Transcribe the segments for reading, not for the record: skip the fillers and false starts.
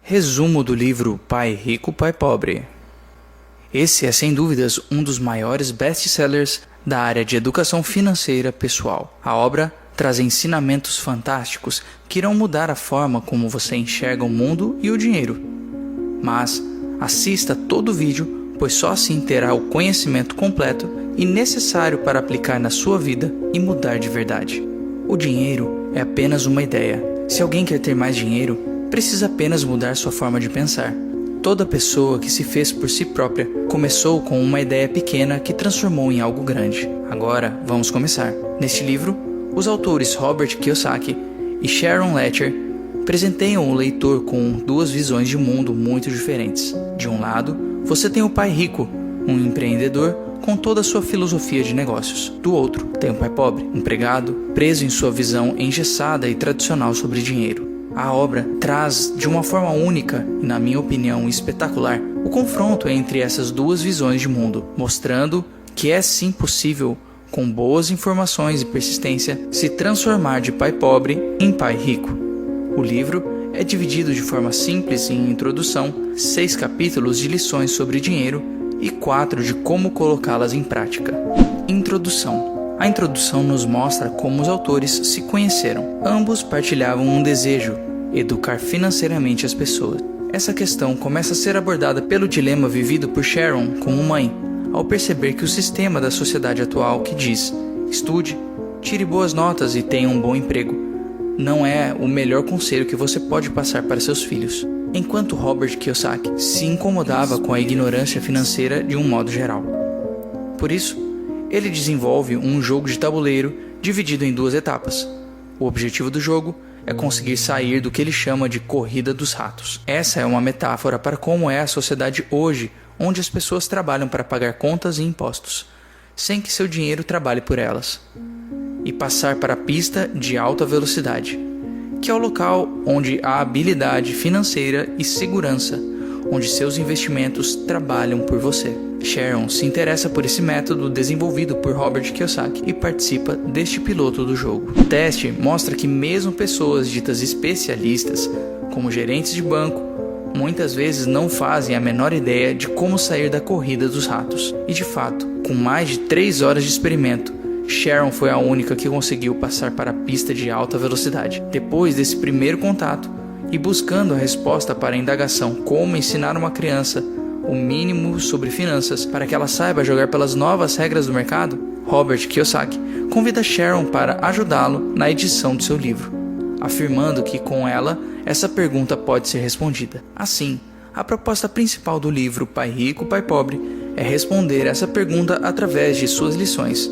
Resumo do livro Pai Rico, Pai Pobre. Esse é sem dúvidas um dos maiores best-sellers da área de educação financeira pessoal. A obra traz ensinamentos fantásticos que irão mudar a forma como você enxerga o mundo e o dinheiro. Mas assista todo o vídeo, pois só assim terá o conhecimento completo e necessário para aplicar na sua vida e mudar de verdade. O dinheiro é apenas uma ideia. Se alguém quer ter mais dinheiro, precisa apenas mudar sua forma de pensar. Toda pessoa que se fez por si própria começou com uma ideia pequena que transformou em algo grande. Agora, vamos começar. Neste livro, os autores Robert Kiyosaki e Sharon Lechter presenteiam o leitor com duas visões de mundo muito diferentes. De um lado, você tem o pai rico, um empreendedor com toda a sua filosofia de negócios. Do outro, tem o pai pobre, empregado, preso em sua visão engessada e tradicional sobre dinheiro. A obra traz, de uma forma única e, na minha opinião, espetacular, o confronto entre essas duas visões de mundo, mostrando que é sim possível, com boas informações e persistência, se transformar de pai pobre em pai rico. O livro é dividido de forma simples em introdução, 6 capítulos de lições sobre dinheiro e 4 de como colocá-las em prática. Introdução. A introdução nos mostra como os autores se conheceram. Ambos partilhavam um desejo: educar financeiramente as pessoas. Essa questão começa a ser abordada pelo dilema vivido por Sharon como mãe, ao perceber que o sistema da sociedade atual que diz: estude, tire boas notas e tenha um bom emprego, não é o melhor conselho que você pode passar para seus filhos. Enquanto Robert Kiyosaki se incomodava com a ignorância financeira de um modo geral. Por isso, ele desenvolve um jogo de tabuleiro dividido em 2 etapas. O objetivo do jogo é conseguir sair do que ele chama de corrida dos ratos. Essa é uma metáfora para como é a sociedade hoje, onde as pessoas trabalham para pagar contas e impostos, sem que seu dinheiro trabalhe por elas, e passar para a pista de alta velocidade, que é o local onde há habilidade financeira e segurança, onde seus investimentos trabalham por você. Sharon se interessa por esse método desenvolvido por Robert Kiyosaki e participa deste piloto do jogo. O teste mostra que mesmo pessoas ditas especialistas, como gerentes de banco, muitas vezes não fazem a menor ideia de como sair da corrida dos ratos. E de fato, com mais de 3 horas de experimento, Sharon foi a única que conseguiu passar para a pista de alta velocidade. Depois desse primeiro contato, e buscando a resposta para a indagação como ensinar uma criança o mínimo sobre finanças para que ela saiba jogar pelas novas regras do mercado, Robert Kiyosaki convida Sharon para ajudá-lo na edição do seu livro, afirmando que com ela essa pergunta pode ser respondida. Assim, a proposta principal do livro Pai Rico, Pai Pobre é responder essa pergunta através de suas lições,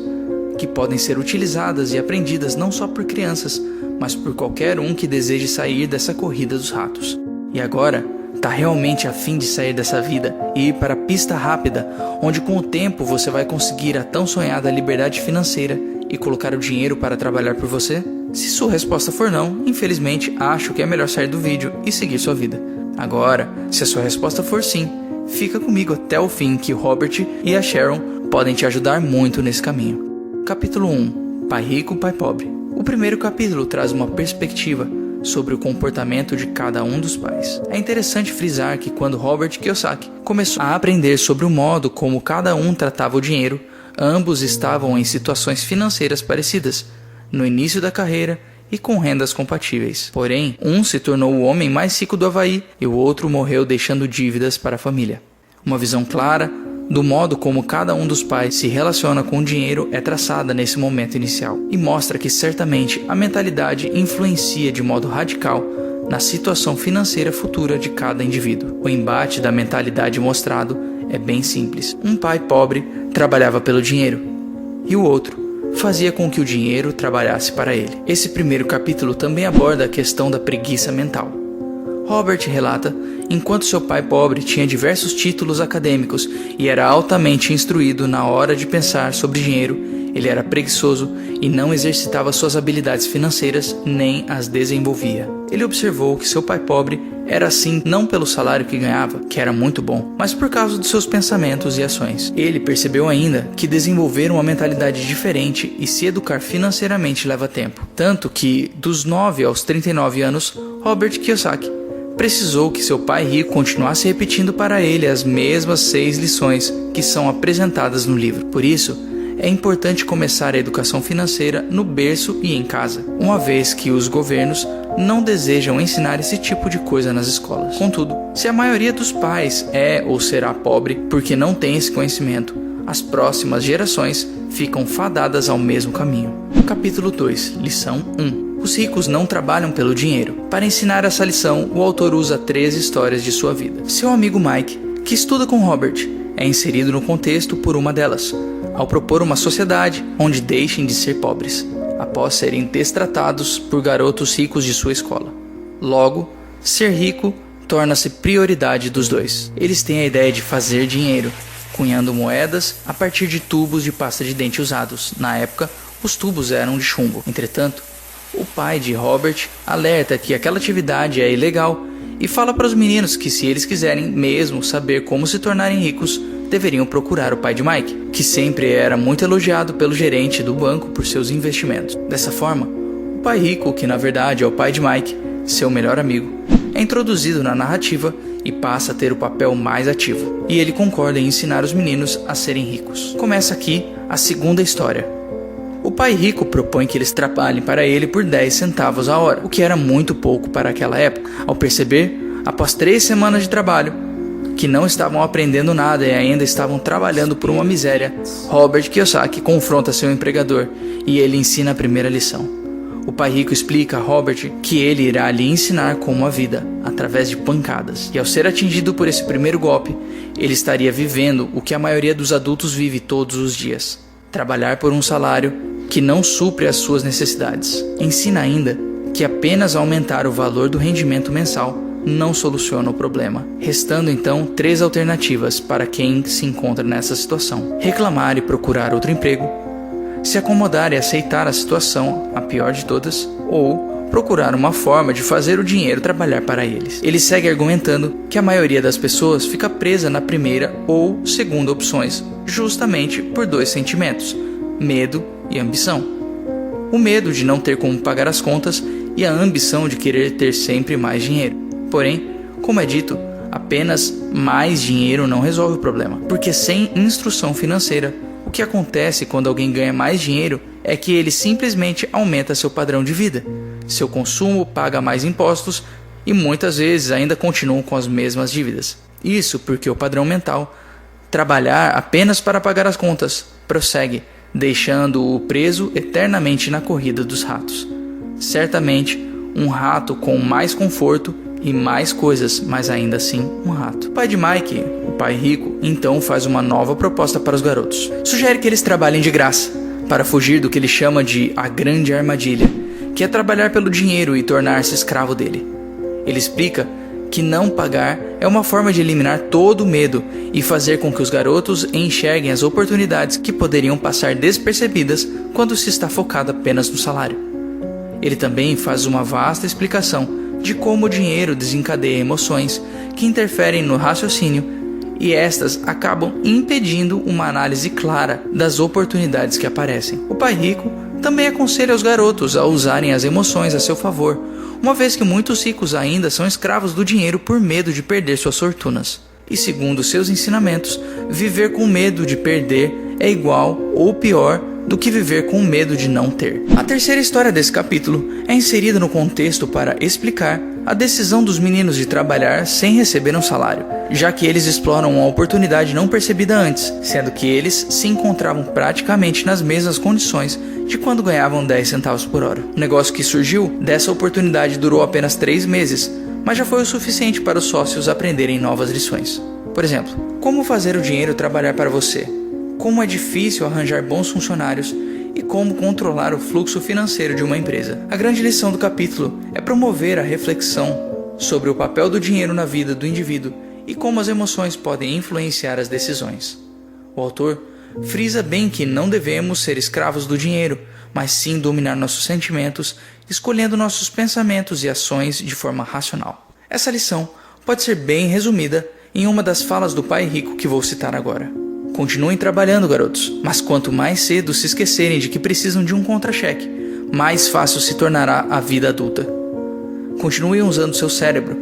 que podem ser utilizadas e aprendidas não só por crianças, mas por qualquer um que deseje sair dessa corrida dos ratos. E agora, tá realmente a fim de sair dessa vida e ir para a pista rápida, onde com o tempo você vai conseguir a tão sonhada liberdade financeira e colocar o dinheiro para trabalhar por você? Se sua resposta for não, infelizmente acho que é melhor sair do vídeo e seguir sua vida. Agora, se a sua resposta for sim, fica comigo até o fim que o Robert e a Sharon podem te ajudar muito nesse caminho. Capítulo 1. Pai Rico, Pai Pobre. O primeiro capítulo traz uma perspectiva sobre o comportamento de cada um dos pais. É interessante frisar que quando Robert Kiyosaki começou a aprender sobre o modo como cada um tratava o dinheiro, ambos estavam em situações financeiras parecidas, no início da carreira e com rendas compatíveis. Porém, um se tornou o homem mais rico do Havaí e o outro morreu deixando dívidas para a família. Uma visão clara do modo como cada um dos pais se relaciona com o dinheiro é traçada nesse momento inicial e mostra que certamente a mentalidade influencia de modo radical na situação financeira futura de cada indivíduo. O embate da mentalidade mostrado é bem simples. Um pai pobre trabalhava pelo dinheiro e o outro fazia com que o dinheiro trabalhasse para ele. Esse primeiro capítulo também aborda a questão da preguiça mental. Robert relata, enquanto seu pai pobre tinha diversos títulos acadêmicos e era altamente instruído na hora de pensar sobre dinheiro, ele era preguiçoso e não exercitava suas habilidades financeiras nem as desenvolvia. Ele observou que seu pai pobre era assim não pelo salário que ganhava, que era muito bom, mas por causa dos seus pensamentos e ações. Ele percebeu ainda que desenvolver uma mentalidade diferente e se educar financeiramente leva tempo. Tanto que, dos 9 aos 39 anos, Robert Kiyosaki precisou que seu pai rico continuasse repetindo para ele as mesmas 6 lições que são apresentadas no livro. Por isso, é importante começar a educação financeira no berço e em casa, uma vez que os governos não desejam ensinar esse tipo de coisa nas escolas. Contudo, se a maioria dos pais é ou será pobre porque não tem esse conhecimento, as próximas gerações ficam fadadas ao mesmo caminho. Capítulo 2, lição 1. Os ricos não trabalham pelo dinheiro. Para ensinar essa lição, o autor usa 3 histórias de sua vida. Seu amigo Mike, que estuda com Robert, é inserido no contexto por uma delas, ao propor uma sociedade onde deixem de ser pobres, após serem destratados por garotos ricos de sua escola. Logo, ser rico torna-se prioridade dos dois. Eles têm a ideia de fazer dinheiro, cunhando moedas a partir de tubos de pasta de dente usados. Na época, os tubos eram de chumbo. Entretanto, o pai de Robert alerta que aquela atividade é ilegal e fala para os meninos que, se eles quiserem mesmo saber como se tornarem ricos, deveriam procurar o pai de Mike, que sempre era muito elogiado pelo gerente do banco por seus investimentos. Dessa forma, o pai rico, que na verdade é o pai de Mike, seu melhor amigo, é introduzido na narrativa e passa a ter o papel mais ativo. E ele concorda em ensinar os meninos a serem ricos. Começa aqui a segunda história. O pai rico propõe que eles trabalhem para ele por 10 centavos a hora, o que era muito pouco para aquela época. Ao perceber, após 3 semanas de trabalho, que não estavam aprendendo nada e ainda estavam trabalhando por uma miséria, Robert Kiyosaki confronta seu empregador e ele ensina a primeira lição. O pai rico explica a Robert que ele irá lhe ensinar como a vida, através de pancadas. E ao ser atingido por esse primeiro golpe, ele estaria vivendo o que a maioria dos adultos vive todos os dias: trabalhar por um salário que não supre as suas necessidades. Ensina ainda que apenas aumentar o valor do rendimento mensal não soluciona o problema, restando então 3 alternativas para quem se encontra nessa situação: reclamar e procurar outro emprego, se acomodar e aceitar a situação, a pior de todas, ou procurar uma forma de fazer o dinheiro trabalhar para eles. Ele segue argumentando que a maioria das pessoas fica presa na primeira ou segunda opções, justamente por 2 sentimentos: medo e ambição. O medo de não ter como pagar as contas e a ambição de querer ter sempre mais dinheiro. Porém, como é dito, apenas mais dinheiro não resolve o problema, porque sem instrução financeira, o que acontece quando alguém ganha mais dinheiro é que ele simplesmente aumenta seu padrão de vida, seu consumo, paga mais impostos e muitas vezes ainda continuam com as mesmas dívidas. Isso porque o padrão mental, trabalhar apenas para pagar as contas, prossegue, deixando-o preso eternamente na corrida dos ratos. Certamente, um rato com mais conforto e mais coisas, mas ainda assim um rato. O pai de Mike, o pai rico, então faz uma nova proposta para os garotos. Sugere que eles trabalhem de graça, para fugir do que ele chama de a grande armadilha, que é trabalhar pelo dinheiro e tornar-se escravo dele. Ele explica que não pagar é uma forma de eliminar todo o medo e fazer com que os garotos enxerguem as oportunidades que poderiam passar despercebidas quando se está focado apenas no salário. Ele também faz uma vasta explicação de como o dinheiro desencadeia emoções que interferem no raciocínio e estas acabam impedindo uma análise clara das oportunidades que aparecem. O pai rico também aconselha os garotos a usarem as emoções a seu favor, uma vez que muitos ricos ainda são escravos do dinheiro por medo de perder suas fortunas. E segundo seus ensinamentos, viver com medo de perder é igual ou pior do que viver com medo de não ter. A terceira história desse capítulo é inserida no contexto para explicar a decisão dos meninos de trabalhar sem receber um salário, já que eles exploram uma oportunidade não percebida antes, sendo que eles se encontravam praticamente nas mesmas condições de quando ganhavam 10 centavos por hora. O negócio que surgiu dessa oportunidade durou apenas 3 meses, mas já foi o suficiente para os sócios aprenderem novas lições. Por exemplo, como fazer o dinheiro trabalhar para você, como é difícil arranjar bons funcionários e como controlar o fluxo financeiro de uma empresa. A grande lição do capítulo é promover a reflexão sobre o papel do dinheiro na vida do indivíduo e como as emoções podem influenciar as decisões. O autor frisa bem que não devemos ser escravos do dinheiro, mas sim dominar nossos sentimentos, escolhendo nossos pensamentos e ações de forma racional. Essa lição pode ser bem resumida em uma das falas do pai rico que vou citar agora. Continuem trabalhando, garotos, mas quanto mais cedo se esquecerem de que precisam de um contra-cheque, mais fácil se tornará a vida adulta. Continuem usando seu cérebro,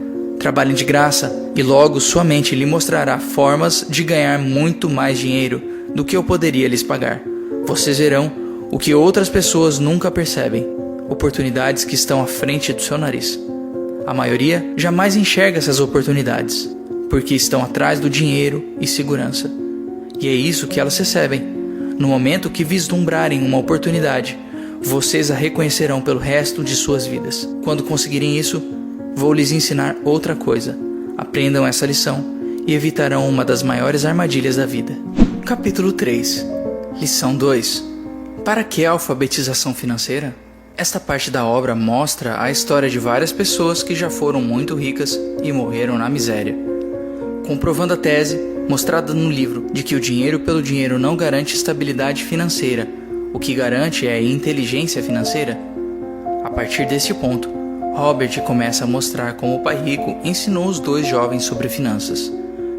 Trabalhem de graça e logo sua mente lhe mostrará formas de ganhar muito mais dinheiro do que eu poderia lhes pagar. Vocês verão o que outras pessoas nunca percebem, oportunidades que estão à frente do seu nariz. A maioria jamais enxerga essas oportunidades, porque estão atrás do dinheiro e segurança. E é isso que elas recebem. No momento que vislumbrarem uma oportunidade, vocês a reconhecerão pelo resto de suas vidas. Quando conseguirem isso, vou lhes ensinar outra coisa. Aprendam essa lição e evitarão uma das maiores armadilhas da vida. Capítulo 3. Lição 2. Para que a alfabetização financeira? Esta parte da obra mostra a história de várias pessoas que já foram muito ricas e morreram na miséria, comprovando a tese, mostrada no livro, de que o dinheiro pelo dinheiro não garante estabilidade financeira. O que garante é a inteligência financeira. A partir deste ponto, Robert começa a mostrar como o pai rico ensinou os dois jovens sobre finanças.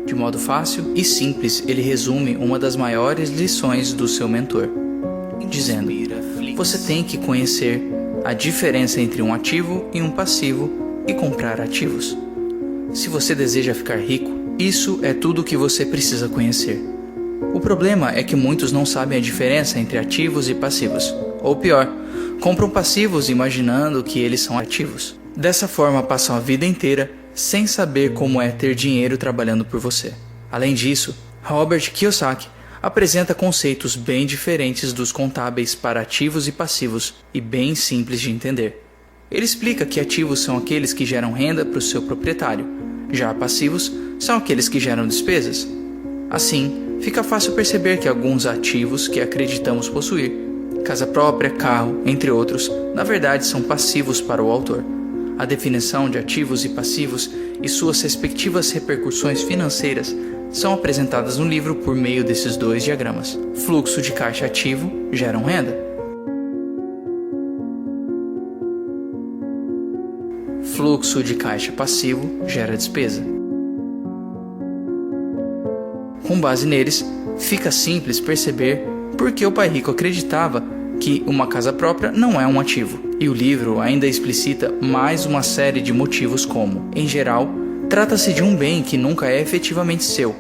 De modo fácil e simples, ele resume uma das maiores lições do seu mentor, dizendo: você tem que conhecer a diferença entre um ativo e um passivo e comprar ativos. Se você deseja ficar rico, isso é tudo o que você precisa conhecer. O problema é que muitos não sabem a diferença entre ativos e passivos. Ou pior, compram passivos imaginando que eles são ativos. Dessa forma, passam a vida inteira sem saber como é ter dinheiro trabalhando por você. Além disso, Robert Kiyosaki apresenta conceitos bem diferentes dos contábeis para ativos e passivos e bem simples de entender. Ele explica que ativos são aqueles que geram renda para o seu proprietário, já passivos são aqueles que geram despesas. Assim, fica fácil perceber que alguns ativos que acreditamos possuir, casa própria, carro, entre outros, na verdade são passivos para o autor. A definição de ativos e passivos e suas respectivas repercussões financeiras são apresentadas no livro por meio desses dois diagramas. Fluxo de caixa ativo gera renda. Fluxo de caixa passivo gera despesa. Com base neles, fica simples perceber por que o pai rico acreditava que uma casa própria não é um ativo. E o livro ainda explicita mais uma série de motivos como, em geral, trata-se de um bem que nunca é efetivamente seu,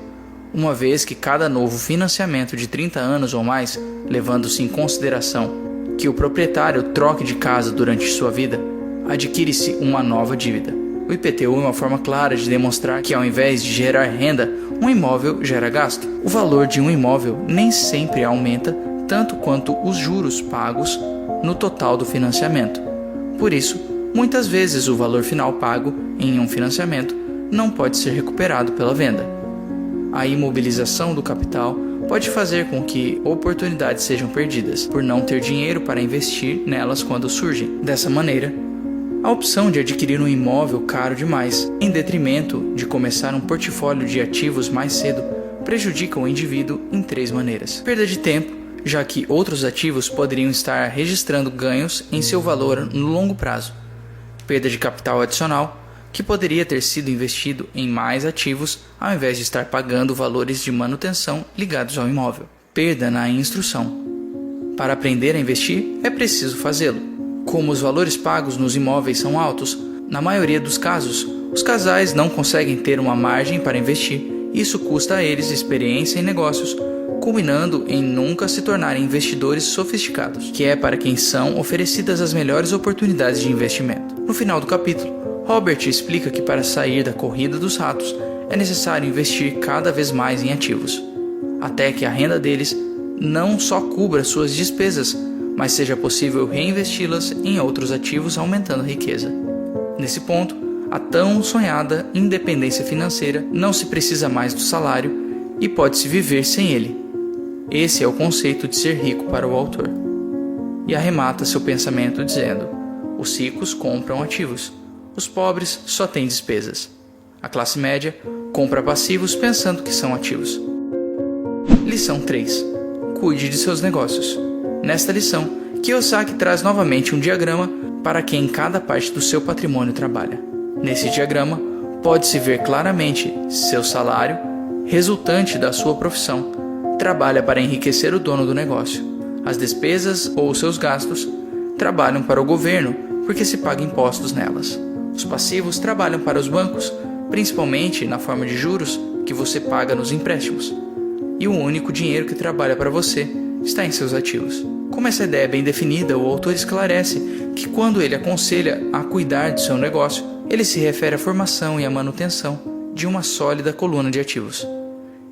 uma vez que cada novo financiamento de 30 anos ou mais, levando-se em consideração que o proprietário troque de casa durante sua vida, adquire-se uma nova dívida. O IPTU é uma forma clara de demonstrar que, ao invés de gerar renda, um imóvel gera gasto. O valor de um imóvel nem sempre aumenta tanto quanto os juros pagos no total do financiamento. Por isso, muitas vezes o valor final pago em um financiamento não pode ser recuperado pela venda. A imobilização do capital pode fazer com que oportunidades sejam perdidas, por não ter dinheiro para investir nelas quando surgem. Dessa maneira, a opção de adquirir um imóvel caro demais, em detrimento de começar um portfólio de ativos mais cedo, prejudica o indivíduo em 3 maneiras. Perda de tempo, já que outros ativos poderiam estar registrando ganhos em seu valor no longo prazo. Perda de capital adicional, que poderia ter sido investido em mais ativos ao invés de estar pagando valores de manutenção ligados ao imóvel. Perda na instrução. Para aprender a investir, é preciso fazê-lo. Como os valores pagos nos imóveis são altos, na maioria dos casos, os casais não conseguem ter uma margem para investir. Isso custa a eles experiência em negócios, culminando em nunca se tornarem investidores sofisticados, que é para quem são oferecidas as melhores oportunidades de investimento. No final do capítulo, Robert explica que para sair da corrida dos ratos é necessário investir cada vez mais em ativos, até que a renda deles não só cubra suas despesas, mas seja possível reinvesti-las em outros ativos, aumentando a riqueza. Nesse ponto, a tão sonhada independência financeira não se precisa mais do salário e pode-se viver sem ele. Esse é o conceito de ser rico para o autor. E arremata seu pensamento dizendo: os ricos compram ativos, os pobres só têm despesas. A classe média compra passivos pensando que são ativos. Lição 3. Cuide de seus negócios. Nesta lição, Kiyosaki traz novamente um diagrama para quem cada parte do seu patrimônio trabalha. Nesse diagrama, pode-se ver claramente seu salário, resultante da sua profissão, trabalha para enriquecer o dono do negócio. As despesas ou seus gastos trabalham para o governo porque se paga impostos nelas. Os passivos trabalham para os bancos principalmente na forma de juros que você paga nos empréstimos. E o único dinheiro que trabalha para você está em seus ativos. Como essa ideia é bem definida, o autor esclarece que quando ele aconselha a cuidar do seu negócio, ele se refere à formação e à manutenção de uma sólida coluna de ativos.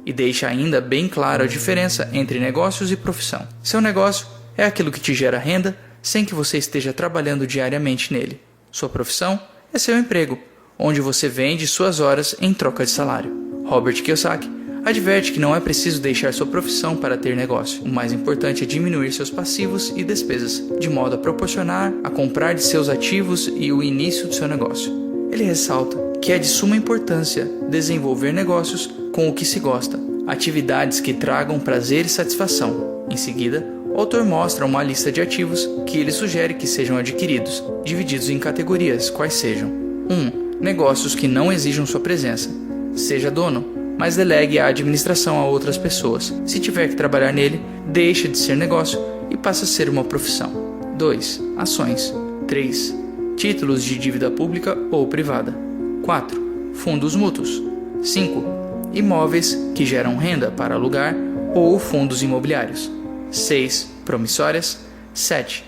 E deixa ainda bem clara a diferença entre negócios e profissão. Seu negócio é aquilo que te gera renda sem que você esteja trabalhando diariamente nele. Sua profissão é seu emprego, onde você vende suas horas em troca de salário. Robert Kiyosaki adverte que não é preciso deixar sua profissão para ter negócio. O mais importante é diminuir seus passivos e despesas, de modo a proporcionar a comprar de seus ativos e o início do seu negócio. Ele ressalta que é de suma importância desenvolver negócios com o que se gosta, atividades que tragam prazer e satisfação. Em seguida, o autor mostra uma lista de ativos que ele sugere que sejam adquiridos, divididos em categorias, quais sejam: 1. Negócios que não exijam sua presença. Seja dono, mas delegue a administração a outras pessoas. Se tiver que trabalhar nele, deixa de ser negócio e passa a ser uma profissão. 2. Ações. 3. Títulos de dívida pública ou privada. 4. Fundos mútuos. 5. Imóveis que geram renda para alugar ou fundos imobiliários. 6. Promissórias. 7.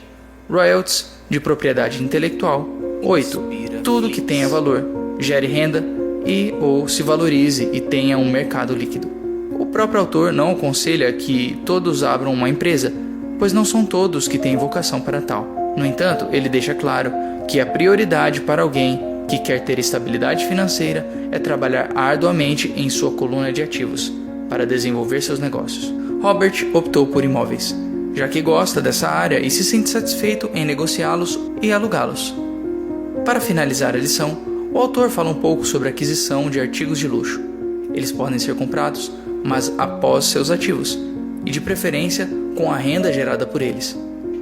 Royalties de propriedade intelectual. 8. Tudo que tenha valor, gere renda e ou se valorize e tenha um mercado líquido. O próprio autor não aconselha que todos abram uma empresa, pois não são todos que têm vocação para tal. No entanto, ele deixa claro que a prioridade para alguém que quer ter estabilidade financeira é trabalhar arduamente em sua coluna de ativos para desenvolver seus negócios. Robert optou por imóveis, já que gosta dessa área e se sente satisfeito em negociá-los e alugá-los. Para finalizar a lição, o autor fala um pouco sobre a aquisição de artigos de luxo. Eles podem ser comprados, mas após seus ativos, e de preferência com a renda gerada por eles.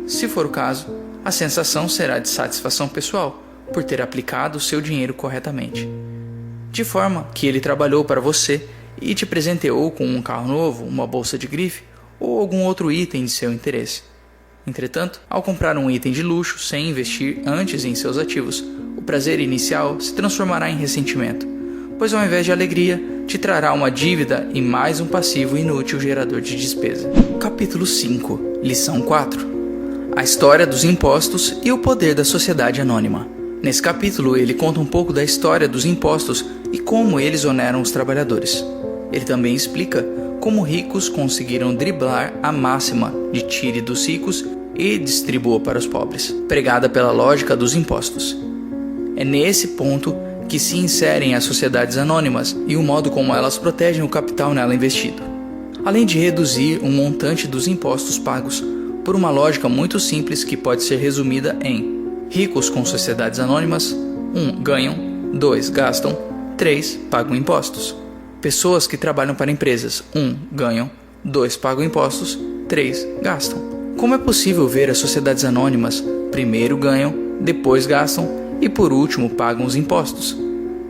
Se for o caso, a sensação será de satisfação pessoal por ter aplicado o seu dinheiro corretamente. De forma que ele trabalhou para você e te presenteou com um carro novo, uma bolsa de grife ou algum outro item de seu interesse. Entretanto, ao comprar um item de luxo sem investir antes em seus ativos, o prazer inicial se transformará em ressentimento, pois ao invés de alegria, te trará uma dívida e mais um passivo inútil gerador de despesa. Capítulo 5. Lição 4. A história dos impostos e o poder da sociedade anônima. Nesse capítulo, ele conta um pouco da história dos impostos e como eles oneram os trabalhadores. Ele também explica como ricos conseguiram driblar a máxima de tire dos ricos e distribua para os pobres, pregada pela lógica dos impostos. É nesse ponto que se inserem as sociedades anônimas e o modo como elas protegem o capital nela investido, além de reduzir o montante dos impostos pagos por uma lógica muito simples que pode ser resumida em: ricos com sociedades anônimas, 1. Ganham, 2. Gastam, 3. Pagam impostos. Pessoas que trabalham para empresas, 1. Ganham, 2. Pagam impostos, 3. Gastam. Como é possível ver as sociedades anônimas primeiro ganham, depois gastam e por último pagam os impostos?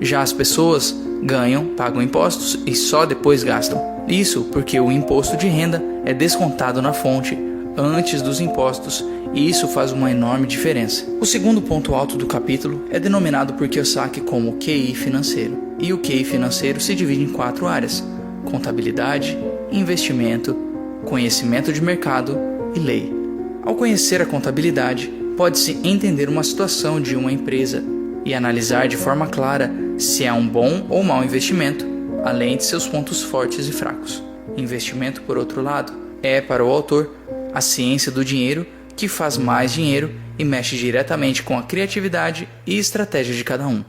Já as pessoas ganham, pagam impostos e só depois gastam. Isso porque o imposto de renda é descontado na fonte antes dos impostos e isso faz uma enorme diferença. O segundo ponto alto do capítulo é denominado por Kiyosaki como QI financeiro. E o QI financeiro se divide em 4 áreas: contabilidade, investimento, conhecimento de mercado e lei. Ao conhecer a contabilidade, pode-se entender uma situação de uma empresa e analisar de forma clara se é um bom ou mau investimento, além de seus pontos fortes e fracos. Investimento, por outro lado, é, para o autor, a ciência do dinheiro que faz mais dinheiro e mexe diretamente com a criatividade e estratégia de cada um.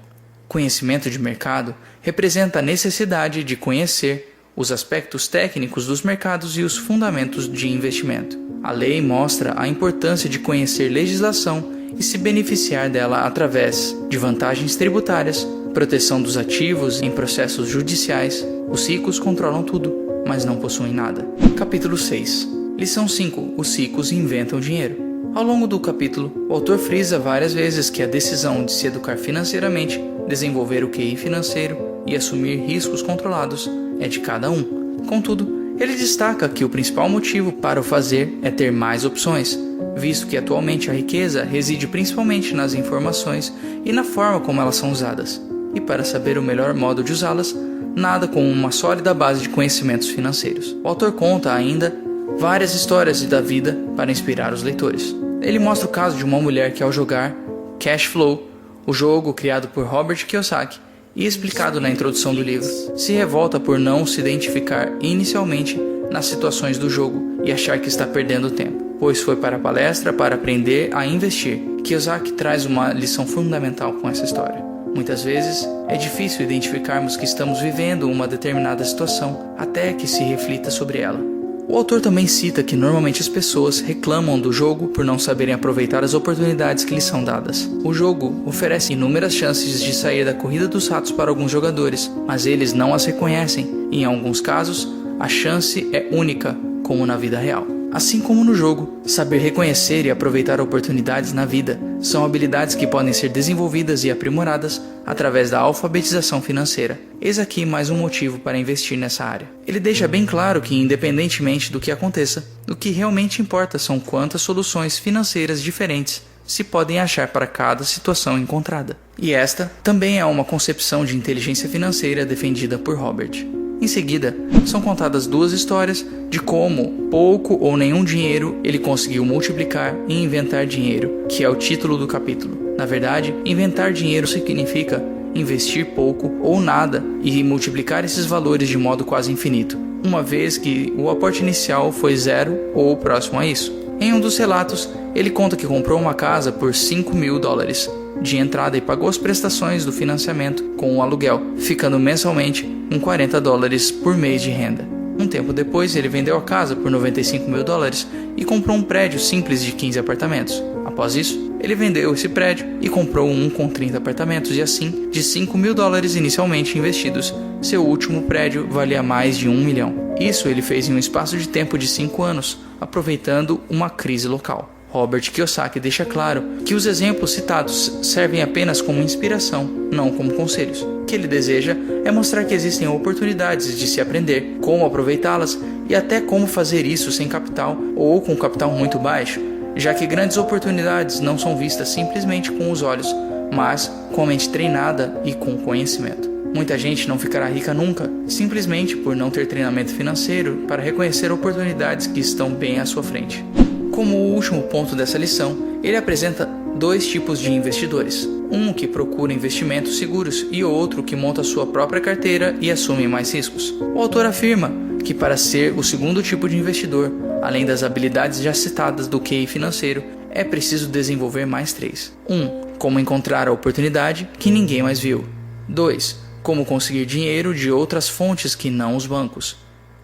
Conhecimento de mercado representa a necessidade de conhecer os aspectos técnicos dos mercados e os fundamentos de investimento. A lei mostra a importância de conhecer legislação e se beneficiar dela através de vantagens tributárias, proteção dos ativos em processos judiciais. Os ricos controlam tudo, mas não possuem nada. Capítulo 6. Lição 5. Os ricos inventam dinheiro. Ao longo do capítulo, o autor frisa várias vezes que a decisão de se educar financeiramente, desenvolver o QI financeiro e assumir riscos controlados é de cada um. Contudo, ele destaca que o principal motivo para o fazer é ter mais opções, visto que atualmente a riqueza reside principalmente nas informações e na forma como elas são usadas. e para saber o melhor modo de usá-las, nada como uma sólida base de conhecimentos financeiros. O autor conta ainda várias histórias da vida para inspirar os leitores. Ele mostra o caso de uma mulher que, ao jogar Cash Flow, o jogo criado por Robert Kiyosaki e explicado na introdução do livro, se revolta por não se identificar inicialmente nas situações do jogo e achar que está perdendo tempo, pois foi para a palestra para aprender a investir. Kiyosaki traz uma lição fundamental com essa história. Muitas vezes é difícil identificarmos que estamos vivendo uma determinada situação até que se reflita sobre ela. O autor também cita que normalmente as pessoas reclamam do jogo por não saberem aproveitar as oportunidades que lhes são dadas. O jogo oferece inúmeras chances de sair da corrida dos ratos para alguns jogadores, mas eles não as reconhecem e, em alguns casos, a chance é única, como na vida real. Assim como no jogo, saber reconhecer e aproveitar oportunidades na vida são habilidades que podem ser desenvolvidas e aprimoradas através da alfabetização financeira. Eis aqui mais um motivo para investir nessa área. Ele deixa bem claro que, independentemente do que aconteça, o que realmente importa são quantas soluções financeiras diferentes se podem achar para cada situação encontrada. E esta também é uma concepção de inteligência financeira defendida por Robert. Em seguida, são contadas duas histórias de como pouco ou nenhum dinheiro ele conseguiu multiplicar e inventar dinheiro, que é o título do capítulo. Na verdade, inventar dinheiro significa investir pouco ou nada e multiplicar esses valores de modo quase infinito, uma vez que o aporte inicial foi zero ou próximo a isso. Em um dos relatos, ele conta que comprou uma casa por $5.000 de entrada e pagou as prestações do financiamento com o aluguel, ficando mensalmente com $40 por mês de renda. Um tempo depois, ele vendeu a casa por $95.000 e comprou um prédio simples de 15 apartamentos. Após isso, ele vendeu esse prédio e comprou um com 30 apartamentos e assim, de $5.000 inicialmente investidos, seu último prédio valia mais de $1 milhão. Isso ele fez em um espaço de tempo de 5 anos, aproveitando uma crise local. Robert Kiyosaki deixa claro que os exemplos citados servem apenas como inspiração, não como conselhos. O que ele deseja é mostrar que existem oportunidades de se aprender, como aproveitá-las e até como fazer isso sem capital ou com capital muito baixo, já que grandes oportunidades não são vistas simplesmente com os olhos, mas com a mente treinada e com conhecimento. Muita gente não ficará rica nunca, simplesmente por não ter treinamento financeiro para reconhecer oportunidades que estão bem à sua frente. Como o último ponto dessa lição, ele apresenta dois tipos de investidores. Um que procura investimentos seguros e outro que monta sua própria carteira e assume mais riscos. O autor afirma que para ser o segundo tipo de investidor, além das habilidades já citadas do QI financeiro, é preciso desenvolver mais 3. 1. Como encontrar a oportunidade que ninguém mais viu. 2. Como conseguir dinheiro de outras fontes que não os bancos.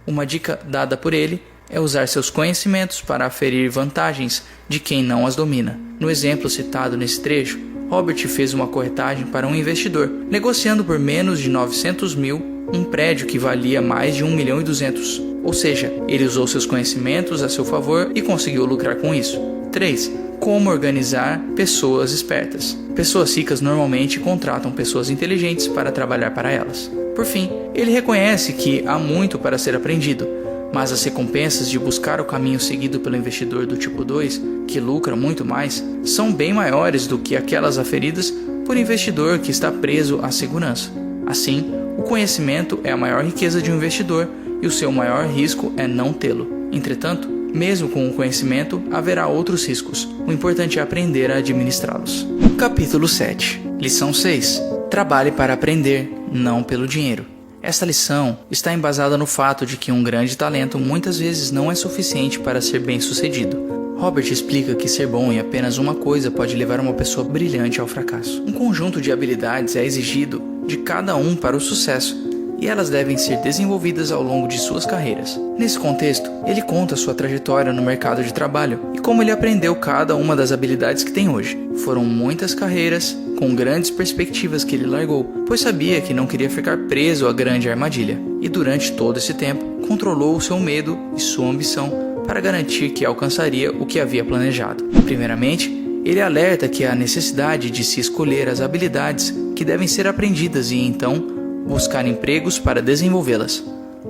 Uma dica dada por ele é usar seus conhecimentos para aferir vantagens de quem não as domina. No exemplo citado nesse trecho, Robert fez uma corretagem para um investidor, negociando por menos de 900 mil um prédio que valia mais de 1.200.000. Ou seja, ele usou seus conhecimentos a seu favor e conseguiu lucrar com isso. 3. Como organizar pessoas espertas. Pessoas ricas normalmente contratam pessoas inteligentes para trabalhar para elas. Por fim, ele reconhece que há muito para ser aprendido, mas as recompensas de buscar o caminho seguido pelo investidor do tipo 2, que lucra muito mais, são bem maiores do que aquelas aferidas por investidor que está preso à segurança. Assim, o conhecimento é a maior riqueza de um investidor e o seu maior risco é não tê-lo. Entretanto, mesmo com o conhecimento, haverá outros riscos. O importante é aprender a administrá-los. Capítulo 7. Lição 6. Trabalhe para aprender, não pelo dinheiro. Esta lição está embasada no fato de que um grande talento muitas vezes não é suficiente para ser bem-sucedido. Robert explica que ser bom em apenas uma coisa pode levar uma pessoa brilhante ao fracasso. Um conjunto de habilidades é exigido de cada um para o sucesso, e elas devem ser desenvolvidas ao longo de suas carreiras. Nesse contexto, ele conta sua trajetória no mercado de trabalho e como ele aprendeu cada uma das habilidades que tem hoje. Foram muitas carreiras com grandes perspectivas que ele largou, pois sabia que não queria ficar preso à grande armadilha. E durante todo esse tempo, controlou o seu medo e sua ambição para garantir que alcançaria o que havia planejado. Primeiramente, ele alerta que há necessidade de se escolher as habilidades que devem ser aprendidas e então buscar empregos para desenvolvê-las.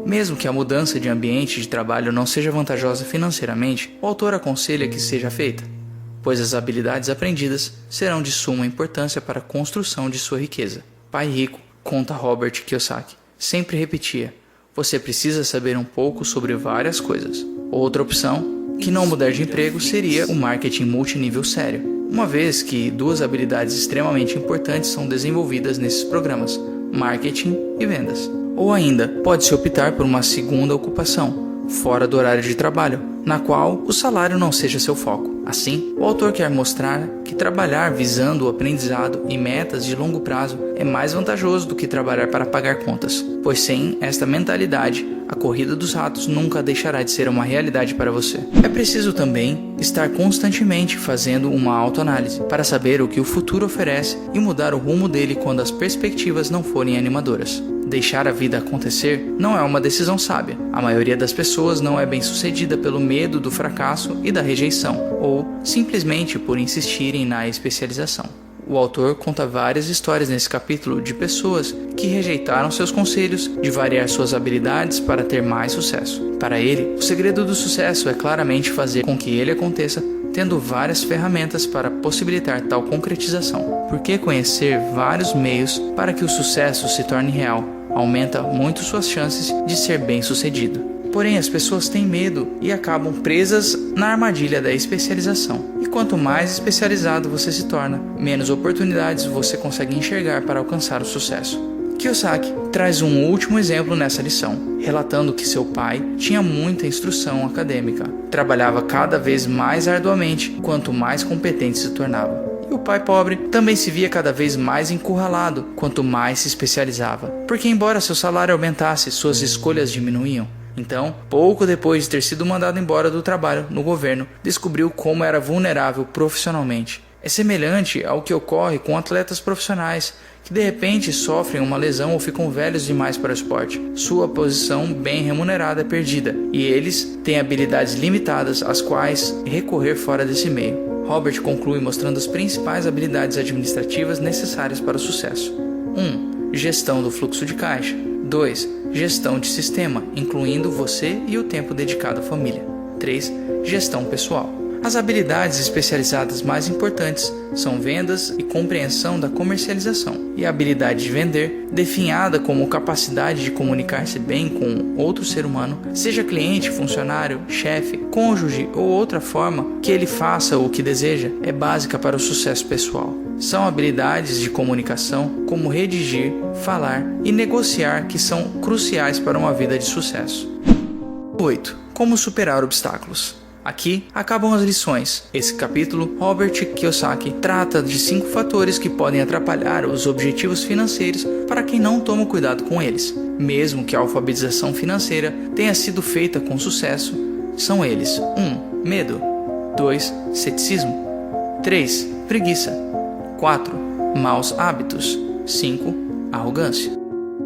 Mesmo que a mudança de ambiente de trabalho não seja vantajosa financeiramente, o autor aconselha que seja feita, pois as habilidades aprendidas serão de suma importância para a construção de sua riqueza. pai rico, conta Robert Kiyosaki, sempre repetia: você precisa saber um pouco sobre várias coisas. Outra opção, que não mudar de emprego, seria o marketing multinível sério, uma vez que duas habilidades extremamente importantes são desenvolvidas nesses programas: marketing e vendas. Ou ainda, pode-se optar por uma segunda ocupação, fora do horário de trabalho, na qual o salário não seja seu foco. Assim, o autor quer mostrar que trabalhar visando o aprendizado e metas de longo prazo é mais vantajoso do que trabalhar para pagar contas, pois sem esta mentalidade, a corrida dos ratos nunca deixará de ser uma realidade para você. É preciso também estar constantemente fazendo uma autoanálise para saber o que o futuro oferece e mudar o rumo dele quando as perspectivas não forem animadoras. Deixar a vida acontecer não é uma decisão sábia. A maioria das pessoas não é bem-sucedida pelo medo do fracasso e da rejeição, ou simplesmente por insistirem na especialização. O autor conta várias histórias nesse capítulo de pessoas que rejeitaram seus conselhos de variar suas habilidades para ter mais sucesso. Para ele, o segredo do sucesso é claramente fazer com que ele aconteça, tendo várias ferramentas para possibilitar tal concretização. Porque conhecer vários meios para que o sucesso se torne real aumenta muito suas chances de ser bem-sucedido. Porém, as pessoas têm medo e acabam presas na armadilha da especialização. E quanto mais especializado você se torna, menos oportunidades você consegue enxergar para alcançar o sucesso. Kiyosaki traz um último exemplo nessa lição, relatando que seu pai tinha muita instrução acadêmica, trabalhava cada vez mais arduamente quanto mais competente se tornava. E o pai pobre também se via cada vez mais encurralado quanto mais se especializava, porque embora seu salário aumentasse, suas escolhas diminuíam. Então, pouco depois de ter sido mandado embora do trabalho no governo, descobriu como era vulnerável profissionalmente. É semelhante ao que ocorre com atletas profissionais, que de repente sofrem uma lesão ou ficam velhos demais para o esporte. Sua posição bem remunerada é perdida, e eles têm habilidades limitadas às quais recorrer fora desse meio. Robert conclui mostrando as principais habilidades administrativas necessárias para o sucesso. 1. Gestão do fluxo de caixa. 2. Gestão de sistema, incluindo você e o tempo dedicado à família. 3. Gestão pessoal. As habilidades especializadas mais importantes são vendas e compreensão da comercialização, e a habilidade de vender, definhada como capacidade de comunicar-se bem com outro ser humano, seja cliente, funcionário, chefe, cônjuge ou outra forma que ele faça o que deseja, é básica para o sucesso pessoal. São habilidades de comunicação como redigir, falar e negociar que são cruciais para uma vida de sucesso. 8. Como superar obstáculos. Aqui acabam as lições. Esse capítulo, Robert Kiyosaki trata de 5 fatores que podem atrapalhar os objetivos financeiros para quem não toma cuidado com eles. Mesmo que a alfabetização financeira tenha sido feita com sucesso, são eles: 1. Medo. 2. Ceticismo. 3. Preguiça. 4. Maus hábitos. 5. Arrogância.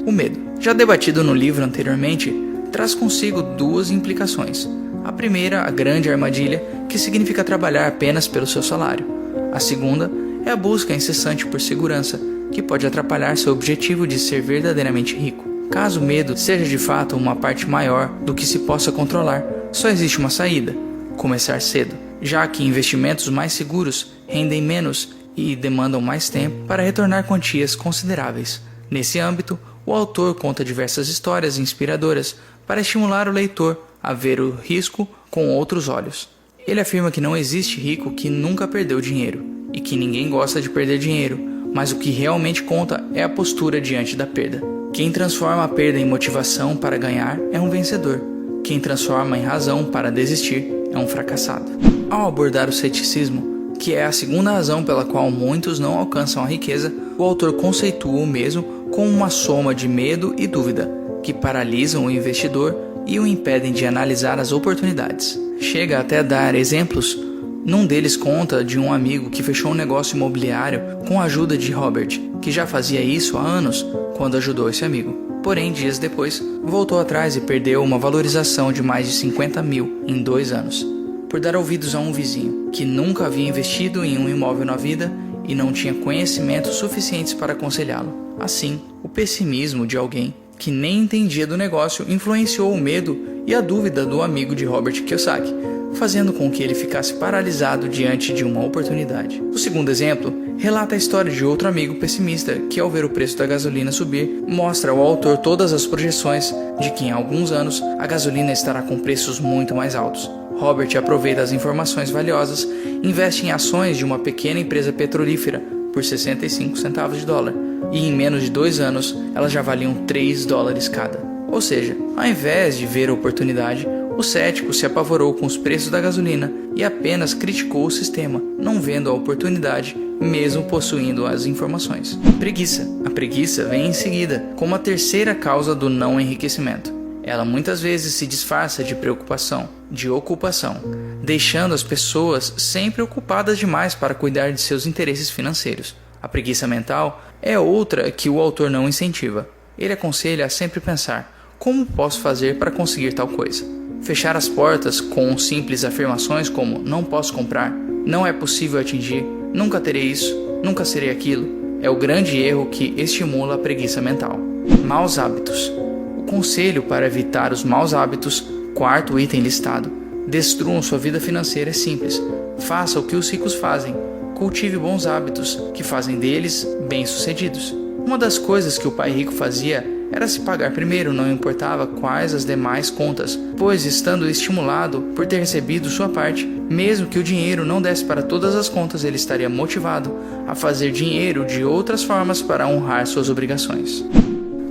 O medo, já debatido no livro anteriormente, traz consigo 2 implicações. A primeira, a grande armadilha, que significa trabalhar apenas pelo seu salário. A segunda é a busca incessante por segurança, que pode atrapalhar seu objetivo de ser verdadeiramente rico. Caso o medo seja de fato uma parte maior do que se possa controlar, só existe uma saída: começar cedo, já que investimentos mais seguros rendem menos e demandam mais tempo para retornar quantias consideráveis. Nesse âmbito, o autor conta diversas histórias inspiradoras para estimular o leitor a ver o risco com outros olhos. Ele afirma que não existe rico que nunca perdeu dinheiro, e que ninguém gosta de perder dinheiro, mas o que realmente conta é a postura diante da perda. Quem transforma a perda em motivação para ganhar é um vencedor. Quem transforma em razão para desistir é um fracassado. Ao abordar o ceticismo, que é a segunda razão pela qual muitos não alcançam a riqueza, o autor conceitua o mesmo como uma soma de medo e dúvida, que paralisam o investidor e o impedem de analisar as oportunidades. Chega até a dar exemplos. Num deles conta de um amigo que fechou um negócio imobiliário com a ajuda de Robert, que já fazia isso há anos quando ajudou esse amigo. Porém, dias depois, voltou atrás e perdeu uma valorização de mais de 50 mil em 2 anos, por dar ouvidos a um vizinho que nunca havia investido em um imóvel na vida e não tinha conhecimentos suficientes para aconselhá-lo. Assim, o pessimismo de alguém que nem entendia do negócio influenciou o medo e a dúvida do amigo de Robert Kiyosaki, fazendo com que ele ficasse paralisado diante de uma oportunidade. O segundo exemplo relata a história de outro amigo pessimista que, ao ver o preço da gasolina subir, mostra ao autor todas as projeções de que em alguns anos a gasolina estará com preços muito mais altos. Robert aproveita as informações valiosas e investe em ações de uma pequena empresa petrolífera por 65 centavos de dólar, e em menos de 2 anos elas já valiam 3 dólares cada. Ou seja, ao invés de ver a oportunidade, o cético se apavorou com os preços da gasolina e apenas criticou o sistema, não vendo a oportunidade, mesmo possuindo as informações. Preguiça. A preguiça vem em seguida, como a terceira causa do não enriquecimento. Ela muitas vezes se disfarça de preocupação, de ocupação, deixando as pessoas sempre ocupadas demais para cuidar de seus interesses financeiros. A preguiça mental é outra que o autor não incentiva. Ele aconselha a sempre pensar: como posso fazer para conseguir tal coisa? Fechar as portas com simples afirmações como não posso comprar, não é possível atingir, nunca terei isso, nunca serei aquilo, é o grande erro que estimula a preguiça mental. Maus hábitos. O conselho para evitar os maus hábitos, quarto item listado: destruam sua vida financeira é simples. Faça o que os ricos fazem. Cultive bons hábitos que fazem deles bem-sucedidos. Uma das coisas que o pai rico fazia era se pagar primeiro, não importava quais as demais contas, pois, estando estimulado por ter recebido sua parte, mesmo que o dinheiro não desse para todas as contas, ele estaria motivado a fazer dinheiro de outras formas para honrar suas obrigações.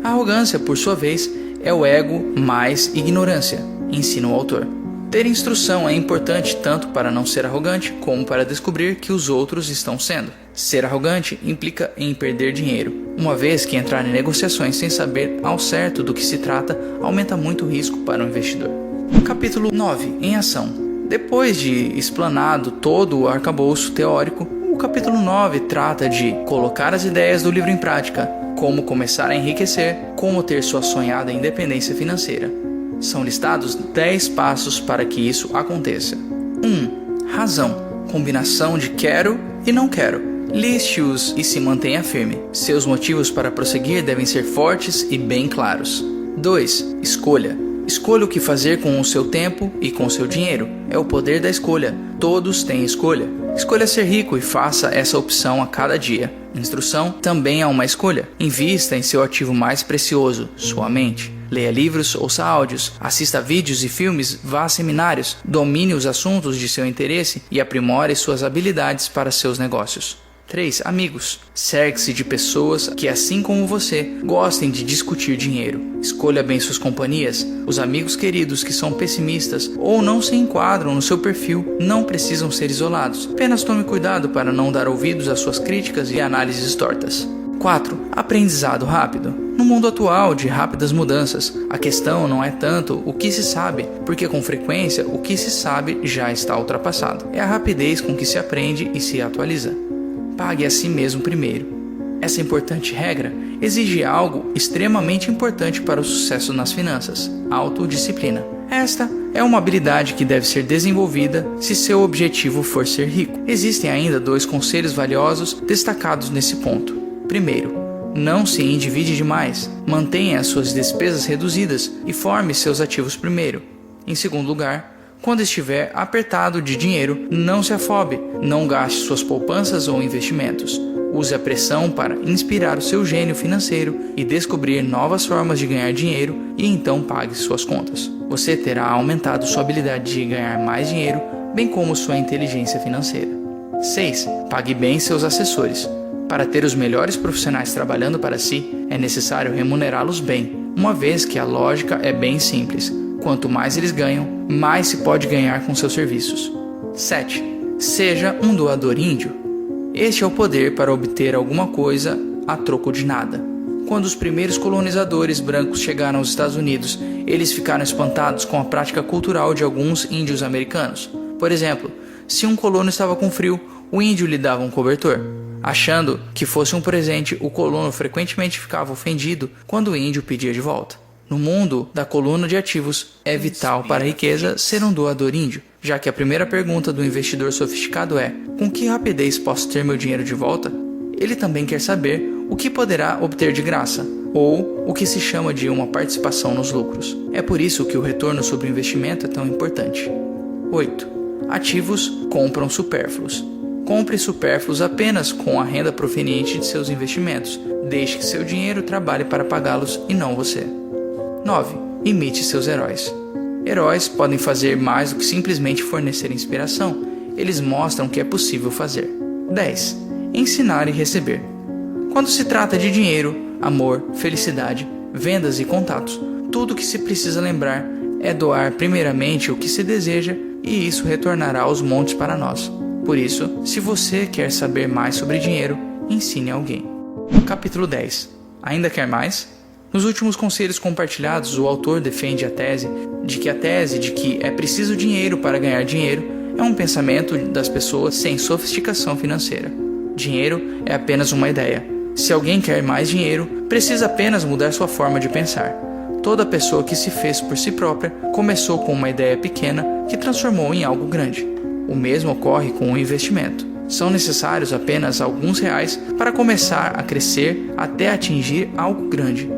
A arrogância, por sua vez, é o ego mais ignorância, ensina o autor. Ter instrução é importante tanto para não ser arrogante, como para descobrir que os outros estão sendo. Ser arrogante implica em perder dinheiro, uma vez que entrar em negociações sem saber ao certo do que se trata aumenta muito o risco para o investidor. Capítulo 9. Em ação. Depois de explanado todo o arcabouço teórico, o capítulo 9 trata de colocar as ideias do livro em prática, como começar a enriquecer, como ter sua sonhada independência financeira. São listados 10 passos para que isso aconteça. 1. Razão. Combinação de quero e não quero. Liste-os e se mantenha firme. Seus motivos para prosseguir devem ser fortes e bem claros. 2. Escolha. Escolha o que fazer com o seu tempo e com o seu dinheiro. É o poder da escolha. Todos têm escolha. Escolha ser rico e faça essa opção a cada dia. Instrução também é uma escolha. Invista em seu ativo mais precioso, sua mente. Leia livros, ouça áudios, assista vídeos e filmes, vá a seminários, domine os assuntos de seu interesse e aprimore suas habilidades para seus negócios. 3. Amigos. Cerque-se de pessoas que, assim como você, gostem de discutir dinheiro. Escolha bem suas companhias. Os amigos queridos que são pessimistas ou não se enquadram no seu perfil não precisam ser isolados. Apenas tome cuidado para não dar ouvidos às suas críticas e análises tortas. 4. Aprendizado rápido. No mundo atual de rápidas mudanças, a questão não é tanto o que se sabe, porque com frequência o que se sabe já está ultrapassado. É a rapidez com que se aprende e se atualiza. Pague a si mesmo primeiro. Essa importante regra exige algo extremamente importante para o sucesso nas finanças: autodisciplina. Esta é uma habilidade que deve ser desenvolvida se seu objetivo for ser rico. Existem ainda 2 conselhos valiosos destacados nesse ponto. Primeiro, não se endivide demais. Mantenha as suas despesas reduzidas e forme seus ativos primeiro. Em segundo lugar, quando estiver apertado de dinheiro, não se afobe. Não gaste suas poupanças ou investimentos. Use a pressão para inspirar o seu gênio financeiro e descobrir novas formas de ganhar dinheiro e então pague suas contas. Você terá aumentado sua habilidade de ganhar mais dinheiro, bem como sua inteligência financeira. 6. Pague bem seus assessores. Para ter os melhores profissionais trabalhando para si, é necessário remunerá-los bem, uma vez que a lógica é bem simples. Quanto mais eles ganham, mais se pode ganhar com seus serviços. 7. Seja um doador índio. Este é o poder para obter alguma coisa a troco de nada. Quando os primeiros colonizadores brancos chegaram aos Estados Unidos, eles ficaram espantados com a prática cultural de alguns índios americanos. Por exemplo, se um colono estava com frio, o índio lhe dava um cobertor. Achando que fosse um presente, o colono frequentemente ficava ofendido quando o índio pedia de volta. No mundo da coluna de ativos, é vital para a riqueza ser um doador índio, já que a primeira pergunta do investidor sofisticado é: com que rapidez posso ter meu dinheiro de volta? Ele também quer saber o que poderá obter de graça, ou o que se chama de uma participação nos lucros. É por isso que o retorno sobre o investimento é tão importante. 8. Ativos compram supérfluos. Compre supérfluos apenas com a renda proveniente de seus investimentos. Deixe que seu dinheiro trabalhe para pagá-los e não você. 9. Imite seus heróis. Heróis podem fazer mais do que simplesmente fornecer inspiração. Eles mostram que é possível fazer. 10. Ensinar e receber. Quando se trata de dinheiro, amor, felicidade, vendas e contatos, tudo o que se precisa lembrar é doar primeiramente o que se deseja e isso retornará aos montes para nós. Por isso, se você quer saber mais sobre dinheiro, ensine alguém. Capítulo 10. Ainda quer mais? Nos últimos conselhos compartilhados, o autor defende a tese de que é preciso dinheiro para ganhar dinheiro é um pensamento das pessoas sem sofisticação financeira. Dinheiro é apenas uma ideia. Se alguém quer mais dinheiro, precisa apenas mudar sua forma de pensar. Toda pessoa que se fez por si própria começou com uma ideia pequena que transformou em algo grande. O mesmo ocorre com o investimento. São necessários apenas alguns reais para começar a crescer até atingir algo grande.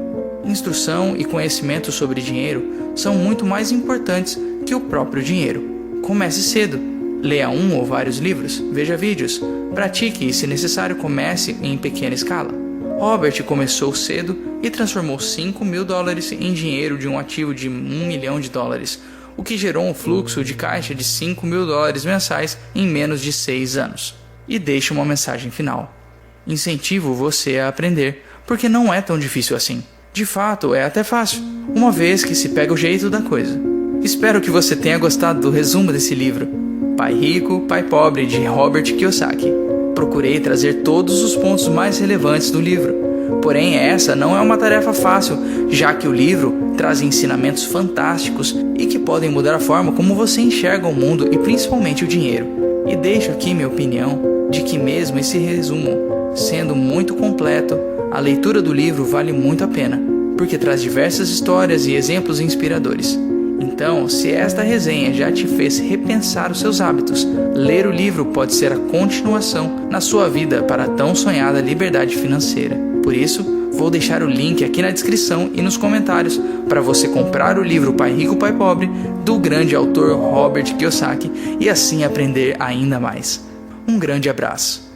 Instrução e conhecimento sobre dinheiro são muito mais importantes que o próprio dinheiro. Comece cedo. Leia um ou vários livros, veja vídeos, pratique e, se necessário, comece em pequena escala. Robert começou cedo e transformou $5.000 em dinheiro de um ativo de $1 milhão, o que gerou um fluxo de caixa de $5.000 mensais em menos de 6 anos. E deixe uma mensagem final. Incentivo você a aprender, porque não é tão difícil assim. De fato, é até fácil, uma vez que se pega o jeito da coisa. Espero que você tenha gostado do resumo desse livro, Pai Rico, Pai Pobre, de Robert Kiyosaki. Procurei trazer todos os pontos mais relevantes do livro. Porém, essa não é uma tarefa fácil, já que o livro traz ensinamentos fantásticos e que podem mudar a forma como você enxerga o mundo e principalmente o dinheiro. E deixo aqui minha opinião de que mesmo esse resumo sendo muito completo, a leitura do livro vale muito a pena, porque traz diversas histórias e exemplos inspiradores. Então, se esta resenha já te fez repensar os seus hábitos, ler o livro pode ser a continuação na sua vida para a tão sonhada liberdade financeira. Por isso, vou deixar o link aqui na descrição e nos comentários para você comprar o livro Pai Rico, Pai Pobre, do grande autor Robert Kiyosaki, e assim aprender ainda mais. Um grande abraço.